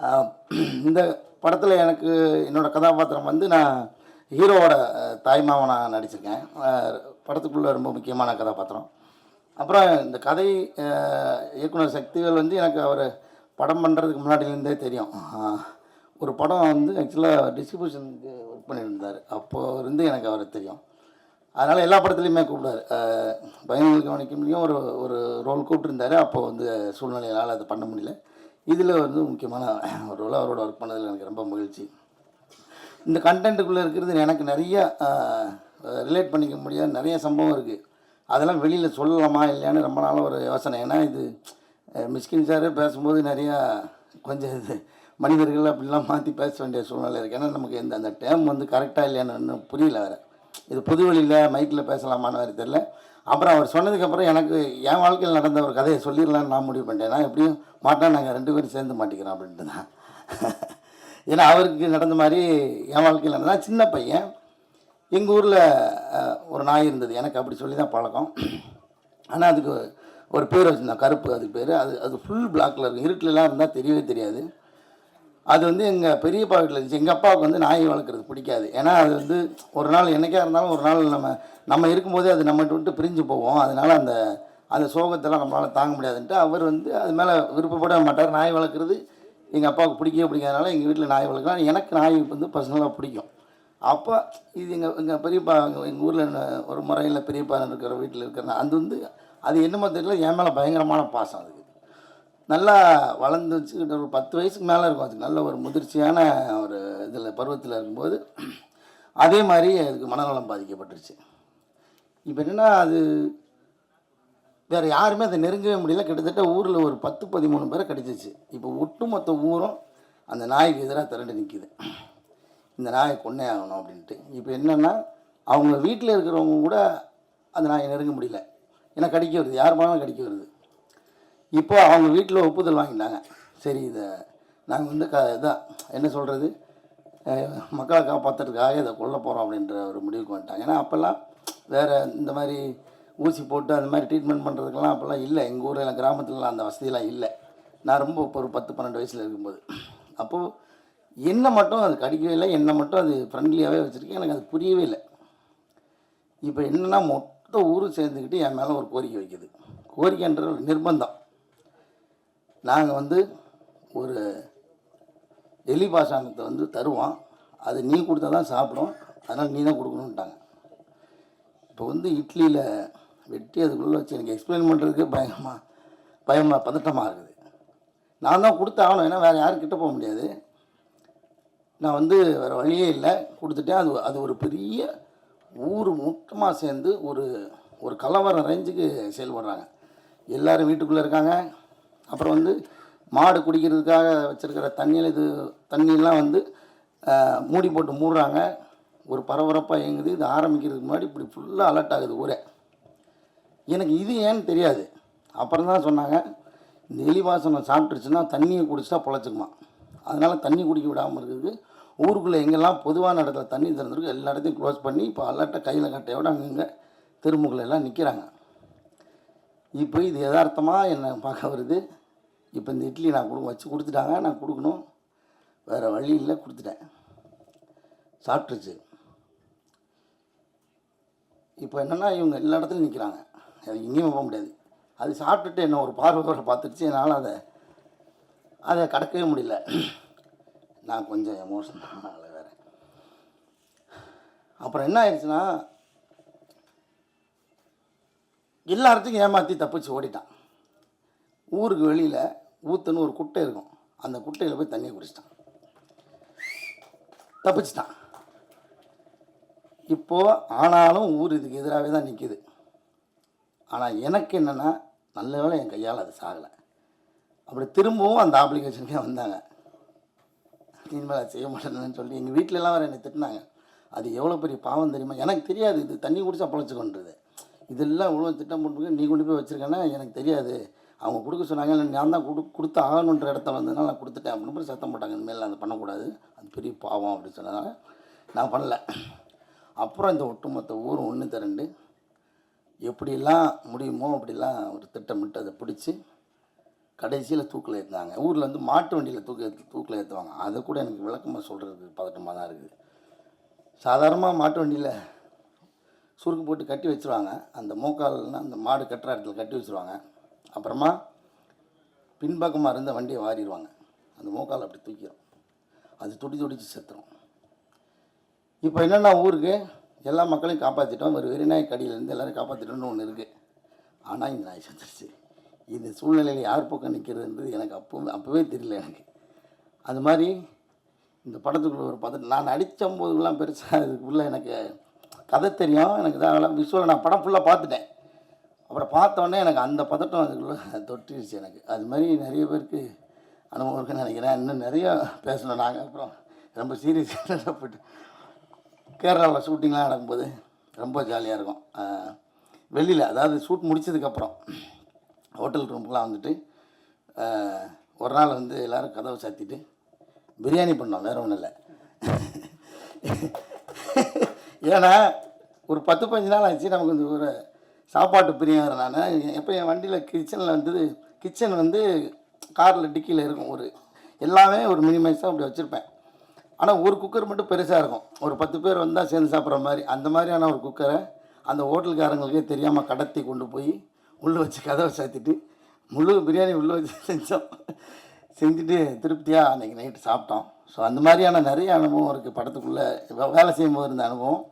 அ இந்த படத்தில எனக்கு என்னோட கதாபாத்திரம் வந்து நான் ஹீரோவோட தாய்மாமனா நடிச்சிருக்கேன். படத்துக்குள்ள ரொம்ப முக்கியமான கதாபாத்திரம். அப்புறம் இந்த கதை அ இயக்குனர் சக்திவேல் வந்து எனக்கு அவரு படம் பண்ணுறதுக்கு முன்னாடிலேருந்தே தெரியும். ஒரு படம் வந்து ஆக்சுவலாக டிஸ்ட்ரிபியூஷனுக்கு ஒர்க் பண்ணியிருந்தார். அப்போ இருந்து எனக்கு அவரை தெரியும். அதனால் எல்லா படத்துலையுமே கூப்பிடுவாரு. பயணிகள் கவனிக்கும்லேயும் ஒரு ஒரு ரோல் கூப்பிட்டுருந்தாரு. அப்போ வந்து சூழ்நிலையால் அது பண்ண முடியல. இதில் வந்து முக்கியமான ஒரு ரோல் அவரோட ஒர்க் பண்ணதில் எனக்கு ரொம்ப மகிழ்ச்சி. இந்த கண்டென்ட்டுக்குள்ளே இருக்கிறது எனக்கு நிறைய ரிலேட் பண்ணிக்க முடியாத நிறைய சம்பவம் இருக்குது. அதெல்லாம் வெளியில் சொல்லலாமா இல்லையான்னு ரொம்ப நாளாக ஒரு யோசனை. ஏன்னா இது மிஸ்கின் சாரே பேசும்போது நிறையா கொஞ்சம் இது மனிதர்கள் அப்படிலாம் மாற்றி பேச வேண்டிய சூழ்நிலை இருக்குது. ஏன்னா நமக்கு அந்த டேம் வந்து கரெக்டாக இல்லையான்னு இன்னும் புரியல வேறு. இது பொது வழியில் மைக்கில் பேசலாமான்னு வேறு தெரில. அப்புறம் அவர் சொன்னதுக்கப்புறம் எனக்கு என் வாழ்க்கையில் நடந்த ஒரு கதையை சொல்லிடலான்னு நான் முடிவு பண்ணிட்டேன். நான் எப்படியும் மாட்டேன், நாங்கள் 2 பேரும் சேர்ந்து மாட்டிக்கிறோம் அப்படின்ட்டு தான். ஏன்னா அவருக்கு நடந்த மாதிரி என் வாழ்க்கையில் நடந்தா சின்ன பையன். எங்கள் ஊரில் ஒரு நாய் இருந்தது. எனக்கு அப்படி சொல்லி தான் பழக்கம். ஆனால் அதுக்கு ஒரு பேர் வச்சுருந்தேன், கருப்பு. அதுக்கு பேர் அது ஃபுல் பிளாக்கில் இருக்கும். இருட்டிலலாம் இருந்தால் தெரியவே தெரியாது. அது வந்து எங்கள் பெரியப்பா வீட்டில் இருந்துச்சு. எங்கள் அப்பாவுக்கு வந்து நாய் வளர்க்குறது பிடிக்காது. ஏன்னா அது வந்து ஒரு நாள் என்றைக்கா இருந்தாலும் ஒரு நாள் நம்ம இருக்கும்போதே அது நம்மகிட்ட விட்டு பிரிஞ்சு போவோம். அதனால் அந்த சோகத்தெல்லாம் நம்மளால் தாங்க முடியாதுன்ட்டு அவர் வந்து அது மேலே விருப்பப்பட மாட்டார். நாய் வளர்க்குறது எங்கள் அப்பாவுக்கு பிடிக்கவே பிடிக்காதனால எங்கள் வீட்டில் நாய் வளர்க்கலாம். எனக்கு நாய் வந்து பர்சனலாக பிடிக்கும். அப்போ இது எங்கள் பெரியப்பா எங்கள் ஊரில் ஒரு முறையில் பெரியப்பா இருக்கிற வீட்டில் இருக்கிற அது வந்து அது என்னமோ தெரியல, என் மேலே பயங்கரமான பாசம். அதுக்கு நல்லா வளர்ந்துச்சு. ஒரு 10 வயசுக்கு மேலே இருக்கும். அதுக்கு நல்ல ஒரு முதிர்ச்சியான ஒரு இதில் பருவத்தில் இருக்கும்போது அதே மாதிரி அதுக்கு மனநலம் பாதிக்கப்பட்டுருச்சு. இப்போ என்னென்னா அது வேறு யாருமே அதை நெருங்கவே முடியல. கிட்டத்தட்ட ஊரில் ஒரு 10, 13 பேரை கடிச்சிச்சு. இப்போ ஒட்டுமொத்த ஊரும் அந்த நாய்க்கு எதிராக திரண்டு நிற்கிது. இந்த நாயை கொன்னே ஆகணும் அப்படின்ட்டு. இப்போ என்னென்னா அவங்க வீட்டில் இருக்கிறவங்க கூட அந்த நாயை நெருங்க முடியல. ஏன்னா கடிக்க வருது, யார் போனாலும் கடிக்க வருது. இப்போ அவங்க வீட்டில் ஒப்புதல் வாங்கிட்டாங்க. சரி, இதை நாங்கள் வந்து இதான் என்ன சொல்கிறது, மக்களை காப்பாற்றுறதுக்காக இதை கொல்ல போகிறோம் அப்படின்ற ஒரு முடிவுக்கு வந்துட்டாங்க. ஏன்னா அப்போல்லாம் வேறு இந்த மாதிரி ஊசி போட்டு அந்த மாதிரி ட்ரீட்மெண்ட் பண்ணுறதுக்கெல்லாம் அப்போல்லாம் இல்லை. எங்கள் ஊரில் கிராமத்துலலாம் அந்த வசதியெல்லாம் இல்லை. நான் ரொம்ப இப்போ ஒரு 10, 12 வயசில் இருக்கும்போது. அப்போது என்னை மட்டும் அது கடிக்கவே இல்லை. என்னை மட்டும் அது ஃப்ரெண்ட்லியாகவே வச்சுருக்கேன். எனக்கு அது புரியவே இல்லை. இப்போ என்னென்னா மொத்த ஊரும் சேர்ந்துக்கிட்டு என் மேலே ஒரு கோரிக்கை வைக்குது. கோரிக்கைன்ற ஒரு நிர்பந்தம். நாங்கள் வந்து ஒரு எலி பாசாங்கத்தை வந்து தருவோம், அது நீ கொடுத்தா தான் சாப்பிடும், அதனால் நீ தான் கொடுக்கணுன்ட்டாங்க. இப்போ வந்து இட்லியில் வெட்டி அதுக்குள்ளே வச்சு எனக்கு எக்ஸ்பிளைன் பண்ணுறதுக்கு பயமாக பதட்டமாக இருக்குது. நான் தான் கொடுத்தாகணும், ஏன்னா வேறு யாரும் கிட்ட போக முடியாது. நான் வந்து வேறு வழியே இல்லை, கொடுத்துட்டேன். அது ஒரு பெரிய ஊர் மொத்தமாக சேர்ந்து ஒரு கலவரம் ரேஞ்சுக்கு செயல்படுறாங்க. எல்லோரும் வீட்டுக்குள்ளே இருக்காங்க. அப்புறம் வந்து மாடு குடிக்கிறதுக்காக வச்சுருக்கிற தண்ணியெல்லாம் வந்து மூடி போட்டு மூடுறாங்க. ஒரு பரபரப்பாக இயங்குது. இது ஆரம்பிக்கிறதுக்கு முன்னாடி இப்படி ஃபுல்லாக அலர்ட் ஆகுது ஊரே. எனக்கு இது ஏன்னு தெரியாது. அப்புறம் தான் சொன்னாங்க, இந்த எலி வாசனை சாப்பிட்டுருச்சுன்னா தண்ணியை குடிச்சிட்டா பொழைச்சிக்குமா. அதனால் தண்ணி குடிக்க விடாமல் இருக்குது. ஊருக்குள்ளே எங்கெல்லாம் பொதுவான இடத்துல தண்ணி திறந்துருக்கு எல்லா இடத்தையும் க்ளோஸ் பண்ணி இப்போ அலர்ட்டாக கையில் கட்டையோடு அங்கங்கே தெருமுகளை எல்லாம் நிற்கிறாங்க. இப்போ இது யதார்த்தமாக என்னை பார்க்க வருது. இப்போ இந்த இட்லி நான் வச்சு கொடுத்துட்டாங்க, நான் கொடுக்கணும், வேறு வழி இல்லை, கொடுத்துட்டேன். சாப்பிட்ருச்சு. இப்போ என்னென்னா இவங்க எல்லா இடத்துலையும் நிற்கிறாங்க, அது எங்கேயும் போக முடியாது. அது சாப்பிட்டுட்டு என்ன ஒரு பார்வை பார்த்துருச்சு. என்னால் அதை கடக்கவே முடியல. நான் கொஞ்சம் எமோஷனல் வேறு. அப்புறம் என்ன ஆயிடுச்சுன்னா எல்லாத்தையும் ஏமாற்றி தப்பிச்சு ஓடிட்டான். ஊருக்கு வெளியில் ஊற்றுன்னு ஒரு குட்டை இருக்கும், அந்த குட்டையில் போய் தண்ணியை குடிச்சிட்டான், தப்பிச்சிட்டான். இப்போது ஆனாலும் ஊர் இதுக்கு எதிராகவே தான் நிற்கிது. ஆனால் எனக்கு என்னென்னா நல்ல வேளை என் கையால் அது சாகலை. அப்படி திரும்பவும் அந்த அப்ளிகேஷனுக்கே வந்தாங்க. இனிமேல் அதை செய்ய மாட்டேன்னு சொல்லி எங்கள் வீட்டிலலாம் வேறு என்னை திட்டினாங்க. அது எவ்வளோ பெரிய பாவம் தெரியுமா. எனக்கு தெரியாது இது தண்ணி குடித்தா பொழைச்சிக்கொன்றது. இதெல்லாம் இவ்வளோ திட்டம் போட்டு நீ கொண்டு போய் வச்சுருக்கேன்னா எனக்கு தெரியாது. அவங்க கொடுக்க சொன்னாங்க, இல்லை நான் தான் கொடுத்து ஆகணுன்ற இடத்துல வந்ததுனால நான் கொடுத்துட்டேன் அப்படின்னு போய் சத்தம் போட்டாங்க. இனிமேல் அதை பண்ணக்கூடாது, அது பெரிய பாவம் அப்படின்னு சொன்னதுனால நான் பண்ணல. அப்புறம் இந்த ஒட்டுமொத்த ஊரும் ஒன்று திரண்டு எப்படிலாம் முடியுமோ அப்படிலாம் ஒரு திட்டமிட்டு அதை பிடிச்சி கடைசியில் தூக்கில் ஏற்றினாங்க. ஊரில் வந்து மாட்டு வண்டியில் தூக்கில் ஏற்றுவாங்க. அதை கூட எனக்கு விளக்கமாக சொல்கிறதுக்கு பதட்டமாக தான் இருக்குது. சாதாரணமாக மாட்டு வண்டியில் சுருக்கு போட்டு கட்டி வச்சுருவாங்க. அந்த மோக்கால்னா அந்த மாடு கட்டுற இடத்துல கட்டி வச்சுருவாங்க. அப்புறமா பின்பக்கமாக இருந்த வண்டியை வாரிடுவாங்க. அந்த மோக்கால் அப்படி தூக்கிடும். அது துடிச்சு செத்துரும். இப்போ என்னென்னா ஊருக்கு எல்லா மக்களையும் காப்பாற்றிட்டோம், ஒரு வெறிநாய் கடியிலேருந்து எல்லோரும் காப்பாற்றிட்டோம்னு ஒன்று இருக்குது. ஆனால் இந்த நாய் செத்துருச்சு. இந்த சூழ்நிலையில் யார் பக்கம் நிற்கிறதுன்றது எனக்கு அப்போவே தெரியல எனக்கு. அது மாதிரி இந்த படத்துக்குள்ள ஒரு பதட்டம். நான் நடித்த போதுலாம் பெருசாக இதுக்குள்ளே எனக்கு கதை தெரியும், எனக்கு தான் விஷுவல். நான் படம் ஃபுல்லாக பார்த்துட்டேன். அப்புறம் பார்த்தோன்னே எனக்கு அந்த பதட்டம் அதுக்குள்ளே தொட்டிருச்சு எனக்கு. அது மாதிரி நிறைய பேருக்கு அனுபவம் இருக்குன்னு நினைக்கிறேன். இன்னும் நிறையா பேசணும் நாங்கள். அப்புறம் ரொம்ப சீரியஸாக போய்ட்டு கேரளாவில் ஷூட்டிங்லாம் நடக்கும்போது ரொம்ப ஜாலியாக இருக்கும். வெளியில் அதாவது ஷூட் முடித்ததுக்கப்புறம் ஹோட்டல் ரூமுக்கெலாம் வந்துட்டு ஒரு நாள் வந்து எல்லோரும் கதவை சாத்திட்டு பிரியாணி பண்ணோம். வேறு ஒன்றும் இல்லை. ஏன்னா ஒரு 10-15 நாள் ஆச்சு நமக்கு இந்த ஒரு சாப்பாட்டு பிரியாணி. நான் எப்போ என் வண்டியில் கிச்சன் வந்து காரில் டிக்கியில் இருக்கும். எல்லாமே ஒரு மினிமைஸாக அப்படி வச்சுருப்பேன். ஆனால் ஒரு குக்கர் மட்டும் பெருசாக இருக்கும். ஒரு 10 பேர் வந்தால் சேர்ந்து சாப்பிட்ற மாதிரி. அந்த மாதிரியான ஒரு குக்கரை அந்த ஹோட்டலுக்காரங்களுக்கே தெரியாமல் கடத்தி கொண்டு போய் உள்ளே வச்சு கதவை சாத்திட்டு முழு பிரியாணி உள்ளே வச்சு செஞ்சுட்டு திருப்தியாக அன்றைக்கி நைட்டு சாப்பிட்டோம். ஸோ அந்த மாதிரியான நிறைய அனுபவம் இருக்குது படத்துக்குள்ளே வேலை செய்யும்போது இருந்த அனுபவம்.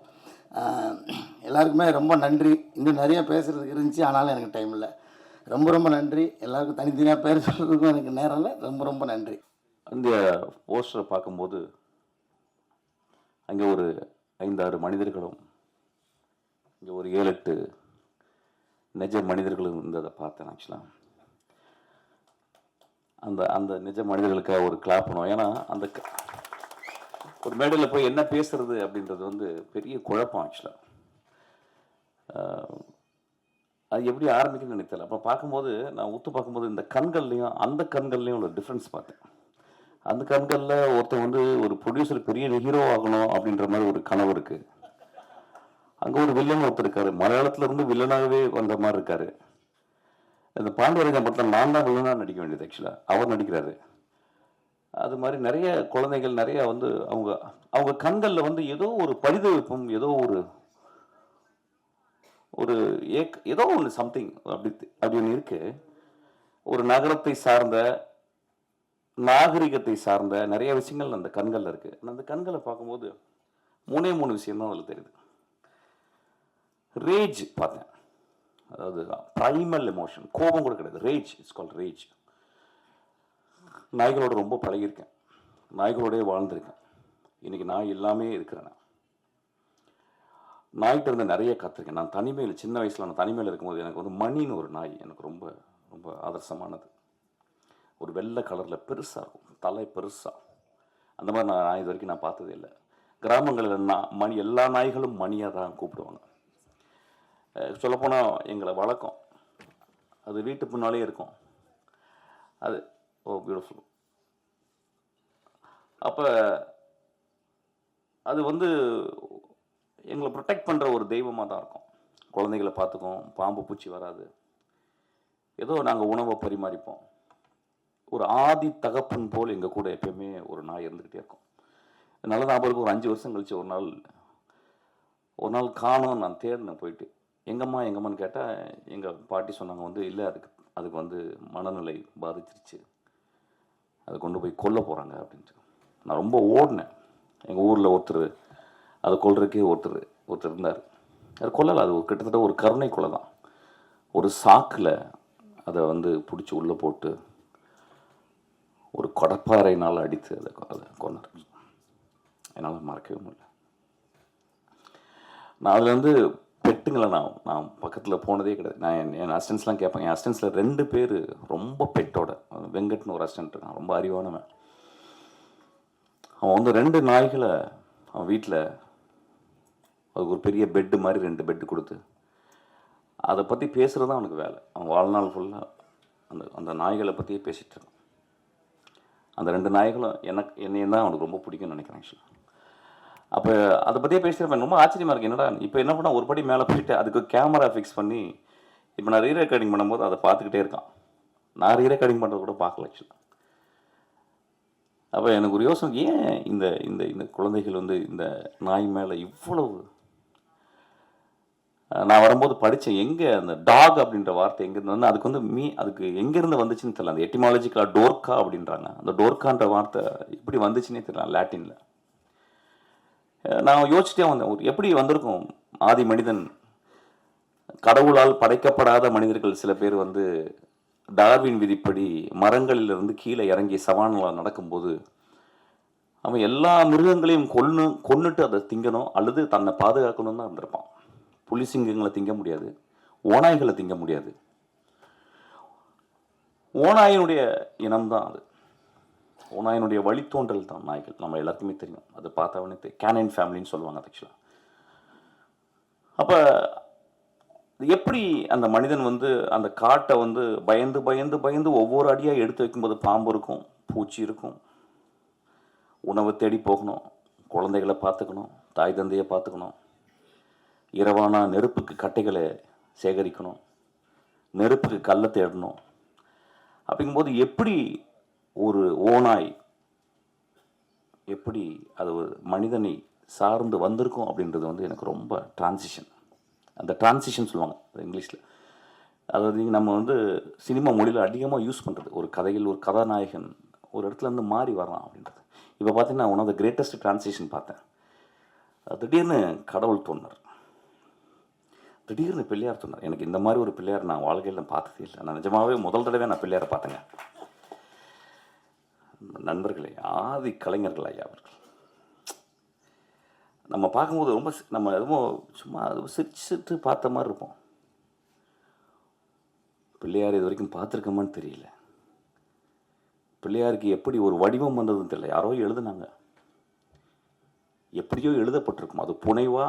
எல்லாருக்குமே ரொம்ப நன்றி. இன்னும் நிறைய பேசுகிறதுக்கு இருந்துச்சு, ஆனாலும் எனக்கு டைம் இல்லை. ரொம்ப நன்றி. எல்லாருக்கும் தனித்தனியாக பேர் சொல்கிறதுக்கும் எனக்கு நேரம் இல்லை. ரொம்ப நன்றி. அந்த போஸ்டரை பார்க்கும்போது அங்கே ஒரு 5-6 மனிதர்களும் இங்கே ஒரு 7-8 நிஜ மனிதர்களும் இருந்ததை பார்த்தேன். ஆக்சுவலாக அந்த நிஜ மனிதர்களுக்காக ஒரு கிளாப் பண்ணுவோம். ஏன்னா அந்த ஒரு மேடையில் போய் என்ன பேசுறது அப்படின்றது வந்து பெரிய குழப்பம். ஆக்சுவலாக அது எப்படி ஆரம்பிக்குன்னு நினைத்தல. அப்போ பார்க்கும்போது நான் உத்து பார்க்கும்போது இந்த கண்கள்லையும் அந்த கண்கள்லையும் ஒரு டிஃப்ரென்ஸ் பார்த்தேன். அந்த கண்களில் ஒருத்தன் வந்து ஒரு ப்ரொடியூசர் பெரிய ஹீரோ ஆகணும் அப்படின்ற மாதிரி ஒரு கனவு இருக்குது. அங்கே ஒரு வில்லன் ஒருத்தர் இருக்காரு, மலையாளத்துல இருந்து வில்லனாகவே வந்த மாதிரி இருக்காரு. இந்த பாண்டியராஜன் படத்தில் நான் தான் வில்லனாக நடிக்க வேண்டியது. ஆக்சுவலாக அவர் நடிக்கிறாரு. அது மாதிரி நிறைய குழந்தைகள் நிறைய வந்து அவங்க கண்களில் வந்து ஏதோ ஒரு பரிதவிப்பும், ஏதோ ஒரு ஏதோ ஒன்று சம்திங் அப்படி ஒன்று இருக்கு. ஒரு நகரத்தை சார்ந்த நாகரிகத்தை சார்ந்த நிறைய விஷயங்கள் அந்த கண்களில் இருக்கு. அந்த கண்களை பார்க்கும்போது 3 விஷயம் தான் அதில் தெரியுது. ரேஜ் பார்த்தேன், அதாவது ப்ரைமல் எமோஷன், கோபம் கூட கிடையாது. Rage, it's called rage. நாய்களோட ரொம்ப பழகியிருக்கேன், நாய்களோடய வாழ்ந்திருக்கேன். இன்னைக்கு நாய் எல்லாமே இருக்கிறேன். நாய்கிட்ட இருந்து நிறைய கற்றுருக்கேன். நான் தனிமையில் சின்ன வயசில் நான் தனிமையில் இருக்கும்போது எனக்கு வந்து மணின்னு ஒரு நாய் எனக்கு ரொம்ப ரொம்ப ஆதர்சமானது. ஒரு வெள்ளை கலரில் பெருசாக இருக்கும், தலை பெருசாக. அந்த மாதிரி நான் இது வரைக்கும் நான் பார்த்ததே இல்லை. கிராமங்களில் மணி எல்லா நாய்களும் மணியாக தான் கூப்பிடுவாங்க. சொல்லப்போனால் எங்களை வழக்கம், அது வீட்டு பின்னாலே இருக்கும். அது பியூட்டிஃபுல். அப்போ அது வந்து எங்களை ப்ரொடெக்ட் பண்ணுற ஒரு தெய்வமாக தான் இருக்கும். குழந்தைகளை பார்த்துக்கும், பாம்பு பூச்சி வராது. ஏதோ நாங்கள் உணவை பரிமாறிப்போம். ஒரு ஆதி தகப்பன் போல் எங்கள் கூட எப்பயுமே ஒரு நாய் இருந்துக்கிட்டே இருக்கும். நல்ல ஞாபகம், ஒரு 5 வருஷம் கழிச்சு ஒரு நாள் காணோம். நான் தேடினேன் போயிட்டு, எங்கம்மான்னு கேட்டால் எங்கள் பாட்டி சொன்னாங்க வந்து இல்லை, அதுக்கு வந்து மனநிலை பாதிச்சிருச்சு, அதை கொண்டு போய் கொல்ல போகிறாங்க அப்படின்ட்டு. நான் ரொம்ப ஓடினேன். எங்கள் ஊரில் ஒருத்தர் அதை கொல்றதுக்கே ஒருத்தர் இருந்தார். அது கொல்லலை, அது கிட்டத்தட்ட ஒரு கருணை கொலை தான். ஒரு சாக்கில் அதை வந்து பிடிச்சி உள்ளே போட்டு ஒரு கொடப்பாறையினால் அடித்து அதை கொண்டார். என்னால் மறக்கவே முடியல. நான் அதில் வந்து பெட்டுங்களை நான் பக்கத்தில் போனதே கிடையாது. நான் என் அசிஸ்டன்ஸ்லாம் கேட்பேன். என் அசிஸ்டன்ஸில் 2 பேர் ரொம்ப பெட்டோட. வெங்கட்னு ஒரு அசிஸ்டன்ட் இருக்கான், ரொம்ப அறிவானவன். அவன் வந்து 2 நாய்களை அவன் வீட்டில் அதுக்கு ஒரு பெரிய பெட்டு மாதிரி 2 பெட்டு கொடுத்து அதை பற்றி பேசுகிறது தான் அவனுக்கு வேலை. அவன் வாழ்நாள் ஃபுல்லாக அந்த நாய்களை பற்றியே பேசிகிட்டு இருக்கான். அந்த 2 நாய்களும் என்னையும் தான் அவனுக்கு ரொம்ப பிடிக்கும்னு நினைக்கிறேன். ஆக்சுவலாக அப்போ அதை பற்றியே பேசியிருப்பேன். ரொம்ப ஆச்சரியமாக இருக்குது. என்னடா இப்போ என்ன பண்ணால் ஒரு படி மேலே போயிட்டு அதுக்கு கேமரா ஃபிக்ஸ் பண்ணி இப்போ நான் ரீரெக்கார்டிங் பண்ணும்போது அதை பார்த்துக்கிட்டே இருக்கான். நான் ரீரெக்கார்டிங் பண்ணுறது கூட பார்க்கல ஆக்சுவலாக. அப்போ எனக்கு ஒரு யோசனை, ஏன் இந்த இந்த இந்த குழந்தைகள் வந்து இந்த நாய் மேலே இவ்வளவு. நான் வரும்போது படித்தேன், எங்கே அந்த டாக் அப்படின்ற வார்த்தை எங்கேருந்து வந்து அதுக்கு வந்து அதுக்கு எங்கேருந்து வந்துச்சுன்னு தெரியல. அந்த எட்டிமாலஜிக்கலாக டோர்க்கா அப்படின்றாங்க. அந்த டோர்க்கான்ற வார்த்தை எப்படி வந்துச்சுன்னே தெரியல லாட்டினில். நான் யோசிச்சிட்டே வந்தேன், ஒரு எப்படி வந்திருக்கும் ஆதி மனிதன். கடவுளால் படைக்கப்படாத மனிதர்கள் சில பேர் வந்து டார்வின் விதிப்படி மரங்களிலிருந்து கீழே இறங்கி சவானில் நடக்கும்போது அவன் எல்லா மிருகங்களையும் கொன்னுட்டு அதை திங்கணும் அல்லது தன்னை பாதுகாக்கணும் தான் இருந்திருப்பான். புலி சிங்கங்களை திங்க முடியாது, ஓநாய்களை திங்க முடியாது. ஓநாயினுடைய இனம்தான் அது. ஓநாயினுடைய வழித்தோன்றல் தான் நாய்கள். நம்ம எல்லாருக்குமே தெரியும், அது பார்த்தவனே கேனைன் ஃபேமிலின்னு சொல்லுவாங்க ஆக்சுவலாக. அப்போ எப்படி அந்த மனிதன் வந்து அந்த காட்டை வந்து பயந்து பயந்து பயந்து ஒவ்வொரு அடியாக எடுத்து வைக்கும்போது பாம்பு இருக்கும், பூச்சி இருக்கும், உணவு தேடி போகணும், குழந்தைகளை பார்த்துக்கணும், தாய் தந்தையை பார்த்துக்கணும், இரவானா நெருப்புக்கு கட்டைகளை சேகரிக்கணும், நெருப்புக்கு கல்லை தேடணும். அப்படிங்கும்போது எப்படி ஒரு ஓநாய் எப்படி அது ஒரு மனிதனை சார்ந்து வந்திருக்கும் அப்படின்றது வந்து எனக்கு ரொம்ப டிரான்சிஷன். அந்த டிரான்சிஷன் சொல்லுவாங்க இங்கிலீஷில். அதாவது நம்ம வந்து சினிமா மொழியில் அதிகமாக யூஸ் பண்ணுறது, ஒரு கதையில் ஒரு கதாநாயகன் ஒரு இடத்துல இருந்து மாறி வரான் அப்படின்றது. இப்போ பார்த்தீங்கன்னா one of the greatest transition பார்த்தேன். திடீர்னு கடவுள் தோன்றார், திடீர்னு பிள்ளையார் தோன்றார். எனக்கு இந்த மாதிரி ஒரு பிள்ளையார் நான் வாழ்க்கையில் பார்த்ததே இல்லை. நான் நிஜமாகவே முதல் தடவை நான் பிள்ளையாரை பார்த்தேங்க. நண்பர்களே, ஆதி கலைஞர்கள் ஐயா அவர்கள். நம்ம பார்க்கும்போது ரொம்ப நம்ம எதுவும் சும்மா சிரிச்சுட்டு பார்த்த மாதிரி இருப்போம். பிள்ளையார் இது வரைக்கும் பார்த்துருக்கோமான்னு தெரியல. பிள்ளையாருக்கு எப்படி ஒரு வடிவம் வந்ததுன்னு தெரியல. யாரோ எழுதுனாங்க, எப்படியோ எழுதப்பட்டிருக்கும். அது புனைவா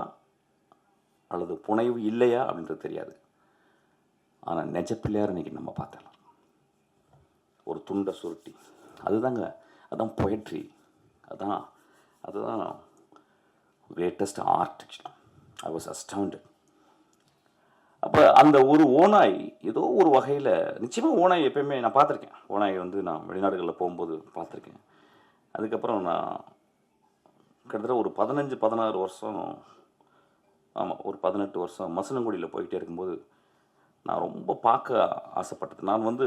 அல்லது புனைவு இல்லையா அப்படின்றது தெரியாது. ஆனால் நெஜ பிள்ளையார் இன்னைக்கு நம்ம பார்த்தலாம். ஒரு துண்டை சுருட்டி, அதுதாங்க, அதுதான் பொயட்ரி, அதுதான் greatest art. I was astounded. அப்போ அந்த ஒரு ஓநாய் ஏதோ ஒரு வகையில், நிச்சயமாக ஓநாய் எப்பயுமே நான் பார்த்துருக்கேன். ஓநாய் வந்து நான் வெளிநாடுகளில் போகும்போது பார்த்துருக்கேன். அதுக்கப்புறம் நான் கிட்டத்தட்ட ஒரு 15-16 வருஷம், ஆமாம் ஒரு 18 வருஷம் மசனங்குடியில் போயிட்டே இருக்கும்போது நான் ரொம்ப பார்க்க ஆசைப்பட்டது. நான் வந்து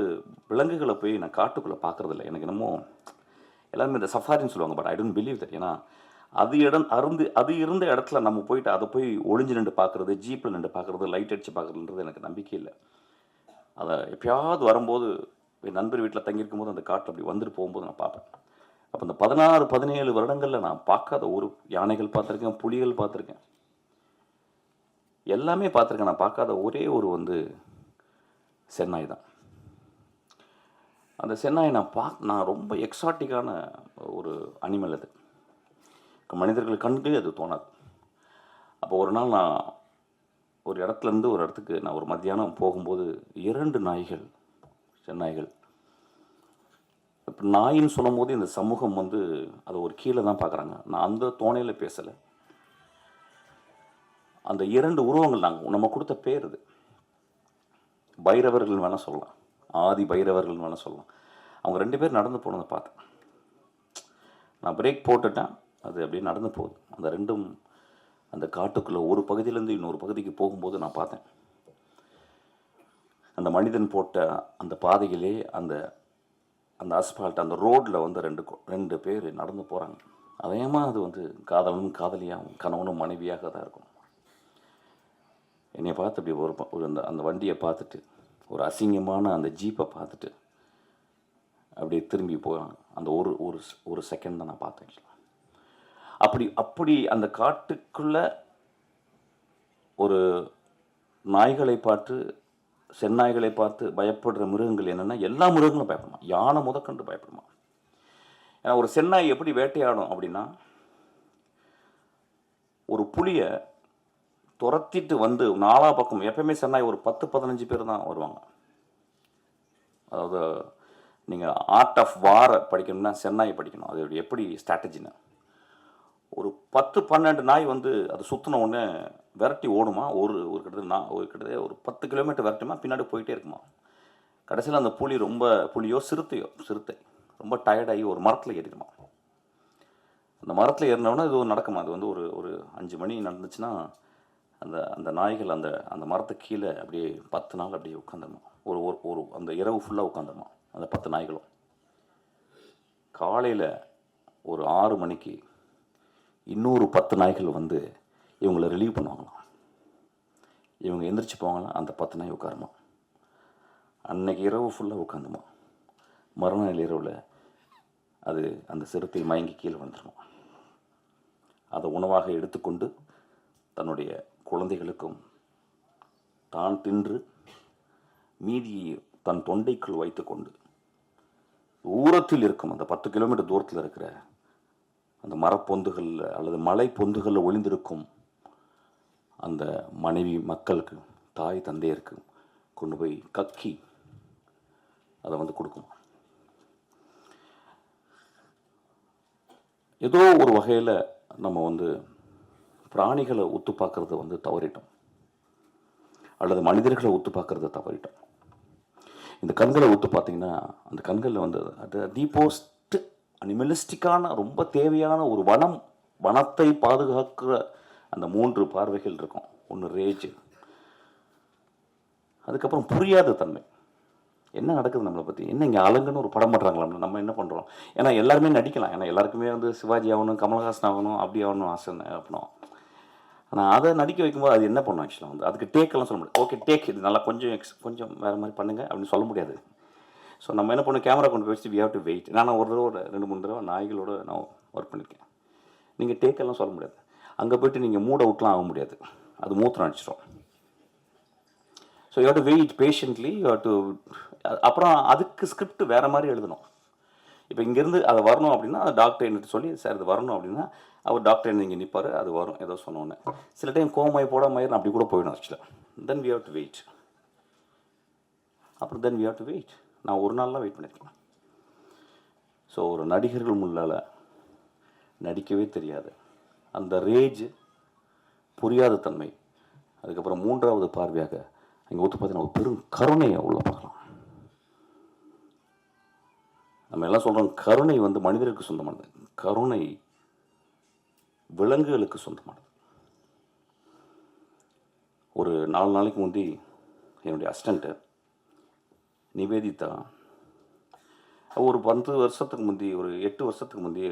விலங்குகளை போய் நான் காட்டுக்குள்ளே பார்க்குறதில்ல. எனக்கு என்னமோ எல்லாருமே இந்த சஃபாரின்னு சொல்லுவாங்க, but I don't believe that. ஏன்னா அது இருந்த இடத்துல நம்ம போயிட்டு அதை போய் ஒளிஞ்சு நின்று பார்க்குறது, ஜீப்பில் நின்று பார்க்குறது, லைட் அடித்து பார்க்குறதுன்றது எனக்கு நம்பிக்கை இல்லை. அதை எப்பயாவது வரும்போது என் நண்பர் வீட்டில் தங்கியிருக்கும் போது அந்த காட்டில் அப்படி வந்துட்டு போகும்போது நான் பார்ப்பேன். அப்போ இந்த 16-17 வருடங்களில் நான் பார்க்காத ஒரு யானைகள் பார்த்துருக்கேன், புலிகள் பார்த்துருக்கேன், எல்லாமே பார்த்துருக்கேன். நான் பார்க்காத ஒரே ஒரு வந்து சென்னாய் தான். அந்த சென்னாய் நான் ரொம்ப எக்ஸாட்டிக்கான ஒரு அனிமல். அது மனிதர்கள் கண்டு அது தோணாது. அப்போ ஒரு நாள் நான் ஒரு இடத்துலேருந்து ஒரு இடத்துக்கு நான் ஒரு மத்தியானம் போகும்போது 2 நாய்கள், சென்னாய்கள். இப்போ நாயின்னு சொல்லும் போது இந்த சமூகம் வந்து அதை ஒரு கீழே தான் பார்க்குறாங்க. நான் அந்த தோணையில் பேசலை. அந்த 2 உருவங்கள் நம்ம கொடுத்த பேர் இது. பைரவர்கள் வேணால் சொல்லலாம், ஆதி பைரவர்கள் வேணால் சொல்லலாம். அவங்க 2 பேர் நடந்து போனதை பார்த்தேன். நான் பிரேக் போட்டுட்டேன், அது அப்படியே நடந்து போகுது. அந்த 2ம் அந்த காட்டுக்குள்ளே ஒரு பகுதியிலேருந்து இன்னொரு பகுதிக்கு போகும்போது நான் பார்த்தேன். அந்த மனிதன் போட்ட அந்த பாதையிலே அந்த அந்த அஸ்பால்ட், அந்த ரோட்டில் வந்து 2 பேர் நடந்து போகிறாங்க. அதேமா அது வந்து காதலனும் காதலியாகவும் கணவனும் மனைவியாக தான் இருக்கும். என்னை பார்த்து அப்படி ஒரு அந்த வண்டியை பார்த்துட்டு, ஒரு அசிங்கமான அந்த ஜீப்பை பார்த்துட்டு அப்படியே திரும்பி போகிறாங்க. அந்த ஒரு செகண்ட் தான் நான் பார்த்தேன். அப்படி அந்த காட்டுக்குள்ள ஒரு நாய்களை பார்த்து, செந்நாய்களை பார்த்து பயப்படுற மிருகங்கள் என்னென்னா, எல்லா மிருகங்களும் பயப்படுமா. யானை முதற்கண்டு பயப்படுமா. ஏன்னா ஒரு செந்நாய் எப்படி வேட்டையாடும் அப்படின்னா, ஒரு புலியை துரத்திட்டு வந்து 4 பக்கம், எப்பயுமே செந்நாய் ஒரு 10-15 பேர் தான் வருவாங்க. அதாவது நீங்கள் ஆர்ட் ஆஃப் வாரை படிக்கணும்னா செந்நாய் படிக்கணும். அது எப்படி ஸ்ட்ராட்டஜின்னு. ஒரு 10-12 நாய் வந்து அது சுற்றின உடனே விரட்டி ஓடுமா. ஒரு கிட்டத்தட்ட ஒரு 10 கிலோமீட்டர் விரட்டுமா, பின்னாடி போயிட்டே இருக்குமா. கடைசியில் அந்த புலியோ சிறுத்தை ரொம்ப டயர்டாகி ஒரு மரத்தில் ஏறிடுமா. அந்த மரத்தில் ஏறினோன்னா இது ஒரு நடக்குமா, அது வந்து ஒரு ஒரு 5 மணி நடந்துச்சுன்னா அந்த அந்த நாய்கள் அந்த அந்த மரத்துக்கு கீழே அப்படியே 10 நாள் அப்படியே உட்காந்துருமா. ஒரு ஒரு ஒரு அந்த இரவு ஃபுல்லாக உட்காந்துருமா அந்த 10 நாய்களும். காலையில் ஒரு 6 மணிக்கு இன்னொரு 10 நாய்கள் வந்து இவங்களை ரிலீவ் பண்ணுவாங்களாம். இவங்க எந்திரிச்சு போவாங்களாம், அந்த 10 நாய் உட்காருமா. அன்னைக்கு இரவு ஃபுல்லாக உட்காந்துமா. மறுநாள் இரவில் அது அந்த சிறுத்தை மயங்கி கீழே வந்துடுமா. அதை உணவாக எடுத்துக்கொண்டு தன்னுடைய குழந்தைகளுக்கும் தான் தின்று மீதியை தன் தொண்டைக்குள் வைத்துக்கொண்டு தூரத்தில் இருக்கும் அந்த 10 கிலோமீட்டர் தூரத்தில் இருக்கிற அந்த மரப்பொந்துகளில் அல்லது மலை பொந்துகளில் ஒளிந்திருக்கும் அந்த மனைவி மக்களுக்கு, தாய் தந்தையருக்கு கொண்டு போய் கக்கி அதை வந்து கொடுக்குமா. ஏதோ ஒரு வகையில் நம்ம வந்து பிராணிகளை ஒத்து பார்க்கறத வந்து தவறிட்டோம், அல்லது மனிதர்களை ஒத்து பார்க்கறத தவறிட்டோம். இந்த கண்களை ஒத்து பார்த்தீங்கன்னா அந்த கண்களில் வந்து அது தி மோஸ்ட் அனிமலிஸ்டிக்கான ரொம்ப தேவையான ஒரு வனத்தை பாதுகாக்கிற அந்த 3 பார்வைகள் இருக்கும். ஒன்று ரேஜ், அதுக்கப்புறம் புரியாத தன்மை, என்ன நடக்குது நம்மளை பற்றி, என்ன இங்கே அலங்குன்னு ஒரு படம் பண்ணுறாங்களா, நம்ம என்ன பண்ணுறோம். ஏன்னா எல்லாருமே நடிக்கலாம், ஏன்னா எல்லாருக்குமே வந்து சிவாஜி ஆகணும், கமல்ஹாசன் ஆகணும், அப்படி ஆகணும் ஆசை அப்படின்னோம். ஆனால் அதை நடிக்க வைக்கும்போது அது என்ன பண்ணும் ஆக்சுவலாக வந்து அதுக்கு டேக்கெல்லாம் சொல்ல முடியாது. ஓகே டேக் இது நல்லா கொஞ்சம் வேறு மாதிரி பண்ணுங்கள் அப்படின்னு சொல்ல முடியாது. ஸோ நம்ம என்ன பண்ணணும், கேமரா கொண்டு போய் வச்சு வி ஹேவ் டு வெயிட். நான் ஒரு தடவை 2-3 தடவை நாய்களோட நான் ஒர்க் பண்ணியிருக்கேன். நீங்கள் டேக்கெல்லாம் சொல்ல முடியாது. அங்கே போய்ட்டு நீங்கள் மூட் அவுட்லாம் ஆக முடியாது, அது மூத்திரம் அடிச்சிடும். So you have to wait patiently, you have to. அப்புறம் அதுக்கு ஸ்கிரிப்ட் வேறு மாதிரி எழுதணும். இப்போ இங்கேருந்து அதை வரணும் அப்படின்னா டாக்டர் என்கிட்ட சொல்லி சார் இது வரணும் அப்படின்னா அவர் டாக்டர் என்ன இங்கே நிற்பார், அது வரும் ஏதோ சொன்னோன்னே. சில டைம் கோமாய் போடாமல் அப்படி கூட போயிடும் ஆக்சுவலாக. Then we have to wait. அப்புறம் then we have to wait. நான் ஒரு நாள்லாம் வெயிட் பண்ணியிருக்கேன். ஸோ ஒரு நடிகர்கள் முன்னால் நடிக்கவே தெரியாது அந்த ரேஜ், புரியாத தன்மை, அதுக்கப்புறம் 3வது பார்வையாக அங்கே ஒத்து பார்த்தீங்கன்னா ஒரு பெரும் கருணையை உள்ள பார்க்கலாம். நம்ம எல்லாம் சொல்கிறோம் கருணை வந்து மனிதருக்கு சொந்தமானது, கருணை விலங்குகளுக்கு சொந்தமானது. ஒரு 4 நாளைக்கு முந்தி என்னுடைய அசிஸ்டண்ட்டு நிவேதிதா, ஒரு 10 வருஷத்துக்கு முந்தி, ஒரு 8 வருஷத்துக்கு முந்தி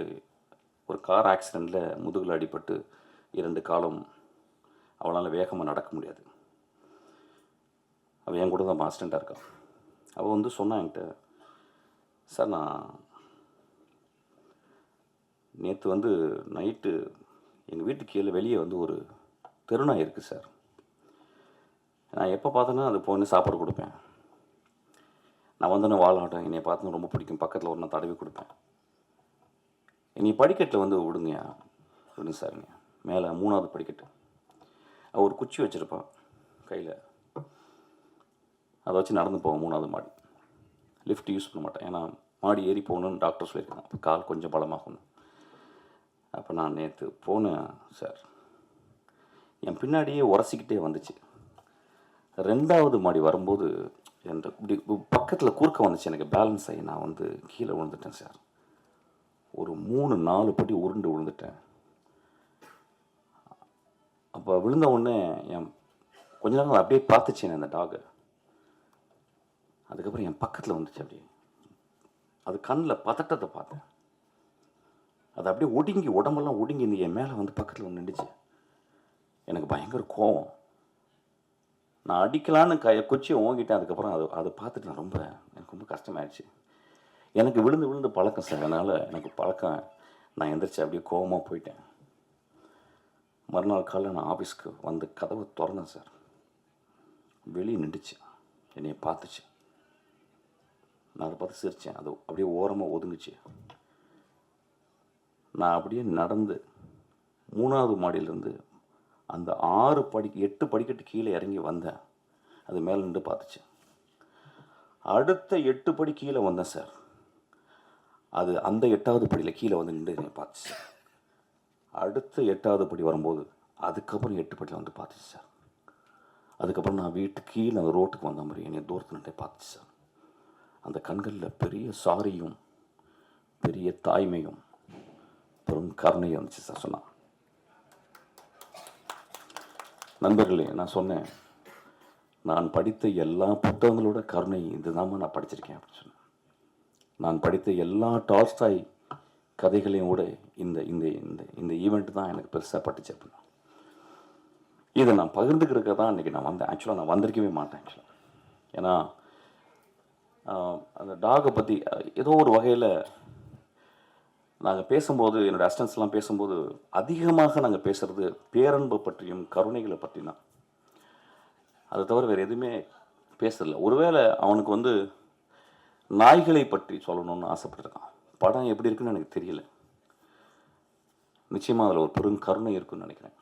ஒரு கார் ஆக்சிடெண்ட்டில் முதுகில் அடிபட்டு 2 காலம் அவளால் வேகமாக நடக்க முடியாது. அவள் என் கூட தான் அசிஸ்டண்ட்டாக இருக்கா. அவள் வந்து சொன்னா என்கிட்ட, சார் நான் நேற்று வந்து நைட்டு எங்கள் வீட்டுக்கு கீழே வெளியே வந்து ஒரு தெருநாய் இருக்குது சார். நான் எப்போ பார்த்தேன்னா அது போய் சாப்பாடு கொடுப்பேன். நான் வந்தோன்னே வாழாட்டம், என்னை பார்த்தோன்னு ரொம்ப பிடிக்கும், பக்கத்தில் ஒரு நான் தடவி கொடுப்பேன். என்னை படிக்கட்டில் வந்து விடுங்கயா விடுங்க சாருங்க. மேலே 3வது படிக்கட்டு. அவள் ஒரு குச்சி வச்சுருப்பான் கையில், அதை வச்சு நடந்து போவோம் 3வது மாடி. லிஃப்ட் யூஸ் பண்ண மாட்டேன், ஏன்னா மாடி ஏறி போகணுன்னு டாக்டர் சொல்லியிருக்காங்க, அப்போ கால் கொஞ்சம் பலமாகணும். அப்போ நான் நேற்று போனேன் சார், என் பின்னாடியே உரசிக்கிட்டே வந்துச்சு. 2வது மாடி வரும்போது என் இப்படி பக்கத்தில் குறுக்க வந்துச்சு, எனக்கு பேலன்ஸ் ஆகி நான் வந்து கீழே விழுந்துட்டேன் சார். ஒரு 3-4 படி உருண்டு விழுந்துட்டேன். அப்போ விழுந்த உடனே என் கொஞ்ச நேரம் அப்படியே பார்த்துச்சேன் அந்த டாகை. அதுக்கப்புறம் என் பக்கத்தில் வந்துச்சு, அப்படியே அது கண்ணில் பதட்டத்தை பார்த்தேன். அது அப்படியே ஒடுங்கி, உடம்பெல்லாம் ஒடுங்கி என் மேலே வந்து பக்கத்தில் வந்து நின்றுச்சு. எனக்கு பயங்கர கோவம். நான் அடிக்கலான்னு குச்சியை ஓங்கிட்டேன். அதுக்கப்புறம் அதை பார்த்துட்டு எனக்கு ரொம்ப கஷ்டமாயிடுச்சு. எனக்கு விழுந்து பழக்கம் சார், அதனால் எனக்கு பழக்கம். நான் எந்திரிச்சு அப்படியே கோவமாக போயிட்டேன். மறுநாள் காலையில் நான் ஆஃபீஸ்க்கு வந்து கதவை திறந்தேன் சார். வெளியே நின்றுச்சு, என்னையை பார்த்துச்சு. நான் அதை பார்த்து சிரித்தேன். அது அப்படியே ஓரமாக ஒதுங்குச்சு. நான் அப்படியே நடந்து 3வது மாடியிலேருந்து அந்த 8 படிக்கட்டு கீழே இறங்கி வந்தேன். அது மேலே நின்று பார்த்துச்சு. அடுத்த 8 படி கீழே வந்தேன் சார். அது அந்த 8வது படியில் கீழே வந்து நின்று என்னை பார்த்துச்சு. அடுத்த 8வது படி வரும்போது அதுக்கப்புறம் 8 படியில் வந்து பார்த்துச்சு சார். அதுக்கப்புறம் நான் வீட்டுக்கு கீழே அந்த ரோட்டுக்கு வந்த மாதிரி என்னை தூரத்தில் நின்று பார்த்துச்சு சார். அந்த கண்களில் பெரிய சாரியும் பெரிய தாய்மையும் பெரும் கருணையும் இருந்துச்சு சார். சொன்னான், நண்பர்களே நான் சொன்னேன், நான் படித்த எல்லா புத்தகங்களோட கருணை இதுதான் நான் படிச்சிருக்கேன் அப்படின்னு சொன்னேன். நான் படித்த எல்லா டால்ஸ்டாய் கதைகளையும் விட இந்த இந்த இந்த இந்த ஈவெண்ட் தான் எனக்கு பெருசாக பட்டுச்சு அப்படின்னா. இதை நான் பகிர்ந்துக்கிறதுக்கு தான் இன்றைக்கி நான் வந்தேன். ஆக்சுவலாக நான் வந்திருக்கவே மாட்டேன் ஆக்சுவலாக. ஏன்னா அந்த டாகை பற்றி ஏதோ ஒரு வகையில் நாங்கள் பேசும்போது, என்னோடய அசிஸ்டன்ஸ்லாம் பேசும்போது அதிகமாக நாங்கள் பேசுகிறது பேரன்பை பற்றியும் கருணைகளை பற்றி தான். அதை தவிர வேறு எதுவுமே பேசுறதில்ல. ஒருவேளை அவனுக்கு வந்து நாய்களை பற்றி சொல்லணும்னு ஆசைப்பட்டிருக்கான். படம் எப்படி இருக்குன்னு எனக்கு தெரியல. நிச்சயமாக அதில் ஒரு பெரும் கருணை இருக்குன்னு நினைக்கிறேன்.